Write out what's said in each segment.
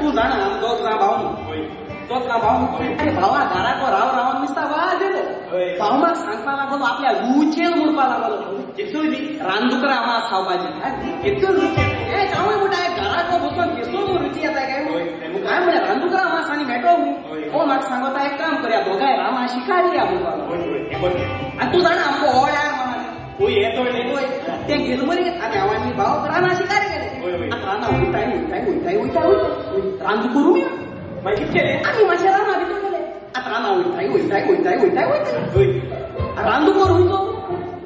तू जाणा तोच ना भाऊ तोच ना भाऊ अरे भावा घराको राव राव नुसता वाज येतो भाऊ मग सांगता लागलो आपल्या रुचेल म्हणपा लागलो केसोली रानदुकरा आम्हाला खावपाची केसो रुचे ए जाऊ मोठा घराको बसून केसो रुची येता काय काय म्हणे रानदुकरा आम्हाला आणि भेटो हो मग सांगता एक काम करूया दोघाय रामा शिकारी आणि तू जाणा आमको ओळ्या येतो ते गेलो बरी आणि आवानी भाव राना शिकारी गेले राना उलटाय रांदू करू आम्ही माझ्या राना भितर गेले आता राना उलटाय रांदू करू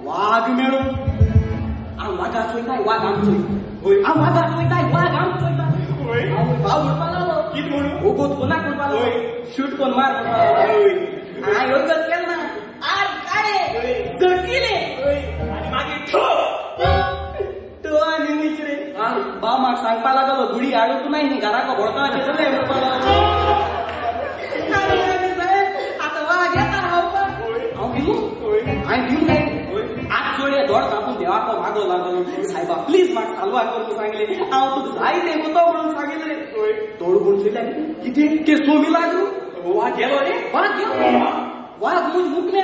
वाघ मेळो वाघा चोयताय वाघ आमचोय वाघा चोयताय वाघ आमचोय भाव उडपा लागलो किती म्हणू ओगोत कोणा उडपा शूट कोण मार योगत केलं ना आज काय जटिले मागे तो आणि मिश्रे बा माग सांगपा लागलो गुडी आडू नाही घराको भोडता आता वाघ येता हाव घेऊन नाही आज जोडे धोड कापून देवाको मागो लागलो साहेबा प्लीज माग चालवा करून सांगले हांव तू जाय ते होतो म्हणून सांगितले तोड गुण किती केसो मी लागलो वाघ गेलो रे वाघ गेलो वाघ मुझ मुकले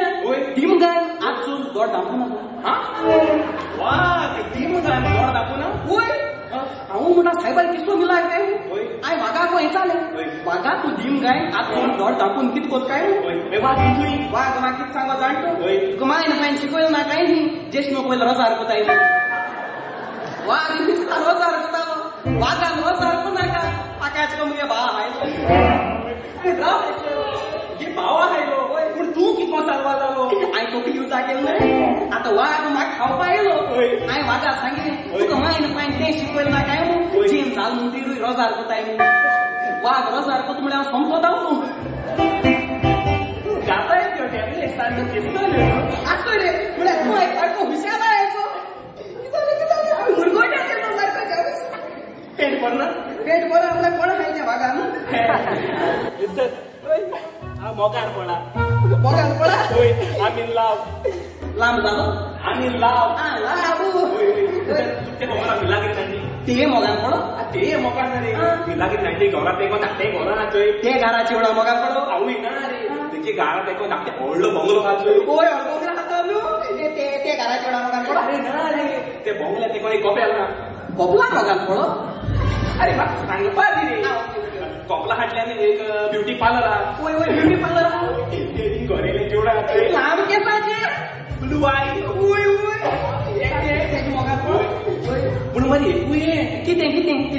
टीम गाय आज सोन दौड़ दाखवू ना वाघ टीम गाय दौड़ दाखवू ना होय आऊ मोठा साहेबाला किसो मिला काय आय वाघा को चाले वाघा तू टीम गाय आज सोन दौड़ दाखवून कितकोत काय वाघ तुई वाघ ना कित सांगा जाणतो कमाय ना पाइन शिकवल ना काय नाही जेश नको पहिला हजार कोताय वाघ कित हजार कोतालो वाघा हजार को ना का आकाश को मुझे बा आहे ये भावा आहे लो पण तू किती चालवा झालो आय तो की युजा केलं नाही आता वाघ माग खाऊ पाहिलो आय वाघा सांगितले तू कमाई ना पाइन ते शिकवल ना काय जीन चाल मुंडी रोजार कोताय वाघ रोजार को तुमले संपो दाऊ गाताय क्यों टेबले सांग कितना ले आतो रे तुला तू एक सारखो हुशार आहे तो किती मुरगोट्या केलं सारखं जाऊ पेट भरला आपला कोण खायच्या वाघानं इज्जत मोगार पडा होय आम्ही लांब झालो आम्ही लांबू ते मोगार लागत नाही ते मोगार पडो ते मोगार नाही रे लागत नाही ते घरात एक धाकटे घरा ते घराची एवढा मोगार पडो आवडी ना रे त्याची घरात एक धाकटे ओळलं बंगलो खातोय होय बंगला खातो ते घराची एवढा मोगार पडो अरे ना रे ते बंगल्यात ते कोणी कोपला मोगार पडो अरे बा सांग पाहिजे रे कॉपला हाटल्याने एक ब्युटी पार्लर होय ब्युटी पार्लर घरेले जेवढा लांब केसाचे ब्लू आई पण मध्ये तू ये किती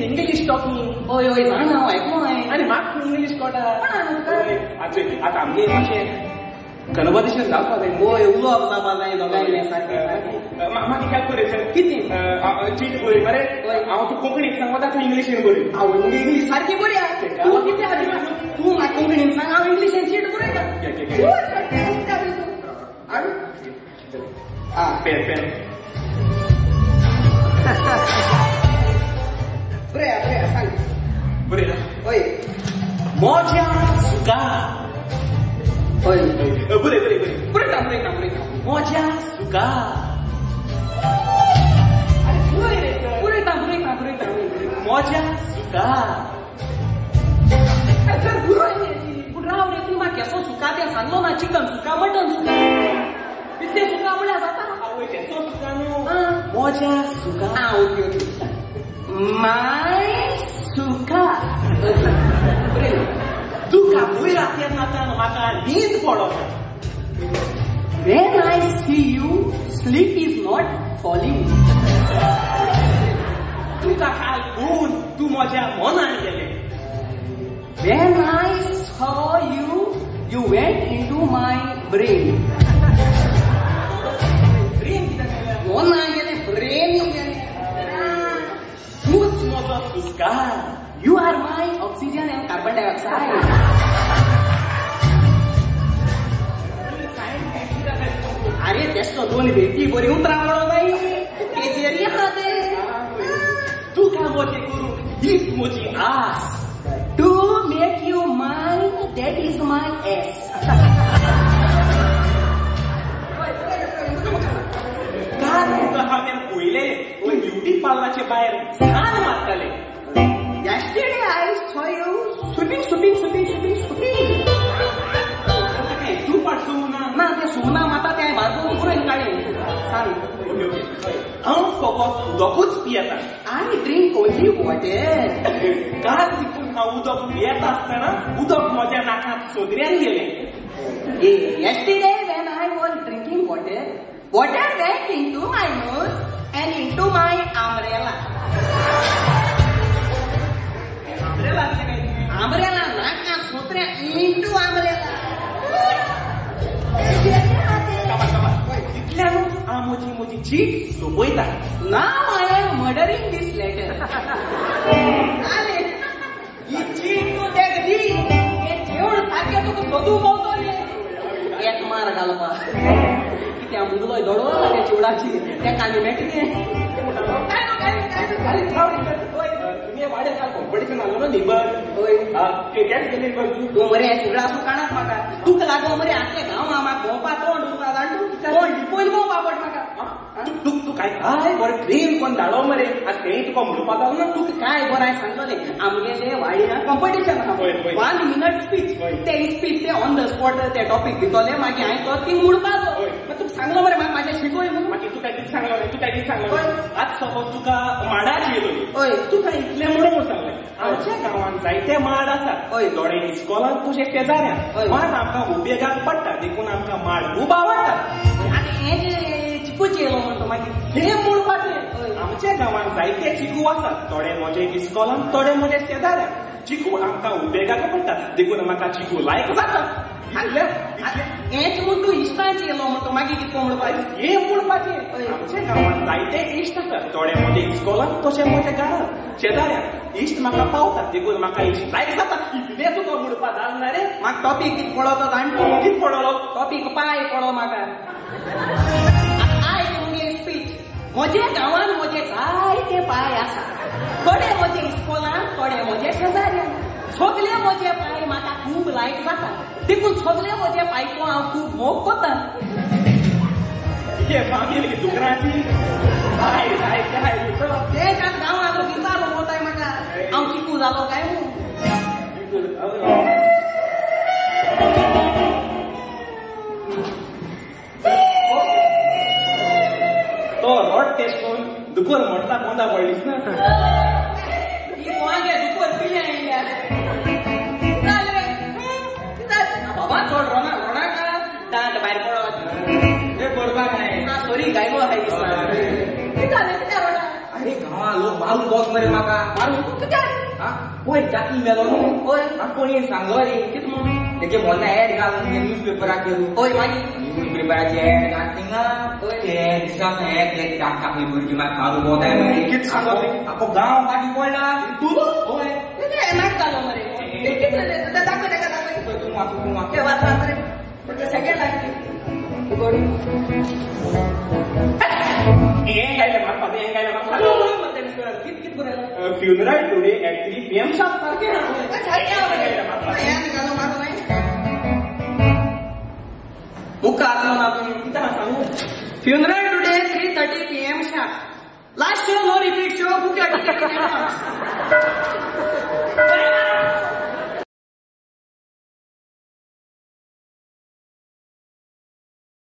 इंग्लिश टॉकिंग होय जाणं ऐकून आहे आणि माग इंग्लिश कोटा आता आमचे मासे गणपतीश्वर जावपा जाय होय उलोवप जावपा जाय दोगांयले सारखे म्हाका काय करायचं किती चीट बरी मरे हांव तू कोंकणीत सांग वता तू इंग्लिशीन बरी हांव इंग्लिश सारकी बरी तू किती आदी तू म्हाका कोंकणीन सांग हांव इंग्लिशीन चीट बरयता पेन बरे सांग बरे होय मोज्या सुका होय बरे मोज्या सुका मोज्या सुका राव रे तू म्हाका केसो सुका ते सांगलो ना चिकन सुका मटन सुका ते सुका म्हणल्यार जाता केसो सुका न्हू मोज्या सुका ओके माय सुका तुका वयर तेन्ना म्हाका न्हीद पडोता When I see you, sleep is not falling. तुका काल खून तू माझ्या मनान गेले. When I saw you, you went into my brain. Brain मनान गेले, brain गेले. तूच माझा सुका. You are my oxygen and carbon dioxide. अरे त्याचं दोन भेटी बरी उतरावं बाई केजेरी हाते तू का मोठी करू हीच मोठी आस to make you mine that is my एस का तुका हांवें पळयले तू ब्युटी पार्लराचे भायर छान मारताले Yesterday I saw you फकत उदकूच पियेता. I drink only water. काल तिकून हांव उदक पियेता आसतना उदक म्हज्या नाकांत सोदऱ्यान गेलें. Yesterday when I was drinking water went into my nose and into my umbrella. Umbrella नाकांत सोदऱ्या into umbrella. इतल्यानूच हांव म्हजी चीक सोंपयता. Now I am murdering this letter. ही चीक तू देख दी. हे जेवण सारखें तुका सोदूंक पावतलें. एक मार घालपा त्या मुगलोय दडवला त्या चिवडाची त्या कांदी मेकली वाड्या काल कॉम्पिटिशन आलो ना न्हिबळ. क्रिकेट गेली तूं मरे चिवडा तूं काणात म्हाका तुका लागो मरे आसले गांव म्हाका भोंवपा तोंड उरता जाण तूं डिपोयल भोंवपा पड म्हाका. तू काय काय बरें प्रेम कोण धाडो मरे आज तें तुका म्हणपाक जालो ना. तुका काय बरें सांगतलें आमगेले वाड्या कॉम्पिटिशन आहा 1 minute स्पीच. ते स्पीच ते ऑन द स्पॉट ते टॉपीक दितले मागीर हांवें तो ती म्हणपाचो. तुका सांगलो मरे म्हाका म्हाजें शिकोय म्हणून. मागीर तुका कितें सांगलो आज सपोज तुका माडाची येयली. हय तुका इतलें म्हणून सांगलें आमच्या गांवांत जायते माड आसात. थोडे इस्कॉलांत तुजे शेजाऱ्याक माड आमकां उपेगाक पडटा देखून आमकां माड खूब आवडटा. आतां हें जे चिकूच येयलो म्हणटा मागीर हें म्हणपाचें. आमच्या गांवांत जायते चिकू आसात. थोडे म्हजे इस्कॉलांत थोडे म्हजे शेजाऱ्याक. चिकू आमकां उपेगाक पडटा देखून म्हाका चिकू लायक जाता. हेंच म्हूण तूं इश्टांच येयलो म्हणटा मागीर कितें म्हणपाचें. हें म्हणपाचें आमच्या गांवांत जायते इश्ट आसात. थोडे म्हजे इस्कॉलांत तशें म्हज्या घरांत शेजाऱ्याक इश्ट म्हाका पावतात देखून म्हाका इश्ट लायक जाता. कितें तुका म्हणपाक जालना रे. म्हाका टॉपीक कितें पडलो जाण कितें पडलो टॉपीक पाय पडलो म्हाका. आयज मुगे स्पीच म्हज्या गांवांत म्हजे जायते पाय आसा. थोडे म्हजे इस्कॉलांत थोडे म्हजे शेजाऱ्याक. सगळे म्हजे पाय म्हाका खूब लायक जाता देखून सगळे म्हजे पायको हांव खूब मोग कोत्ता. फामील दुकराची तेच्याच गांवांत विचारलो कोताय म्हाका हांव चिकू जालो काय म्हणून. तो रोड टेस्ट करून दुकोर म्हणटा कोणा पडलीस ना. कोणागे दुकोर पिल्ले बाबा चड रोना का दांत भायर पडत पडपाक नाही. सॉरी गायलो आहाय अरे गांवा लोक मारू बॉस मरे म्हाका मारू पळय जातली मेलो न्हू. कोणी सांगलो रे कितें म्हणून तेगे मोन्ना एड घालून न्यूज पेपराचेर. हय मागीर न्यूज पेपराचेर एड घाल थिंगा ते दिसाक एक टाकली भुरगीं म्हाका मारू बोताय. कितें सांगलो आखो गांव फाटी पडला. तूं हय नाक जालो मरे दाखय ताका दाखय तूं म्हाका वाचला मरे सेकंड लागली. हें गायलें म्हाका हें गायलें म्हाका कितें बरयलो funeral today at 3 PM sharp सारकें मुखार आसलो ना तुमी कितें सांगू. Funeral today 3:30 PM sharp. Last show no repeat show book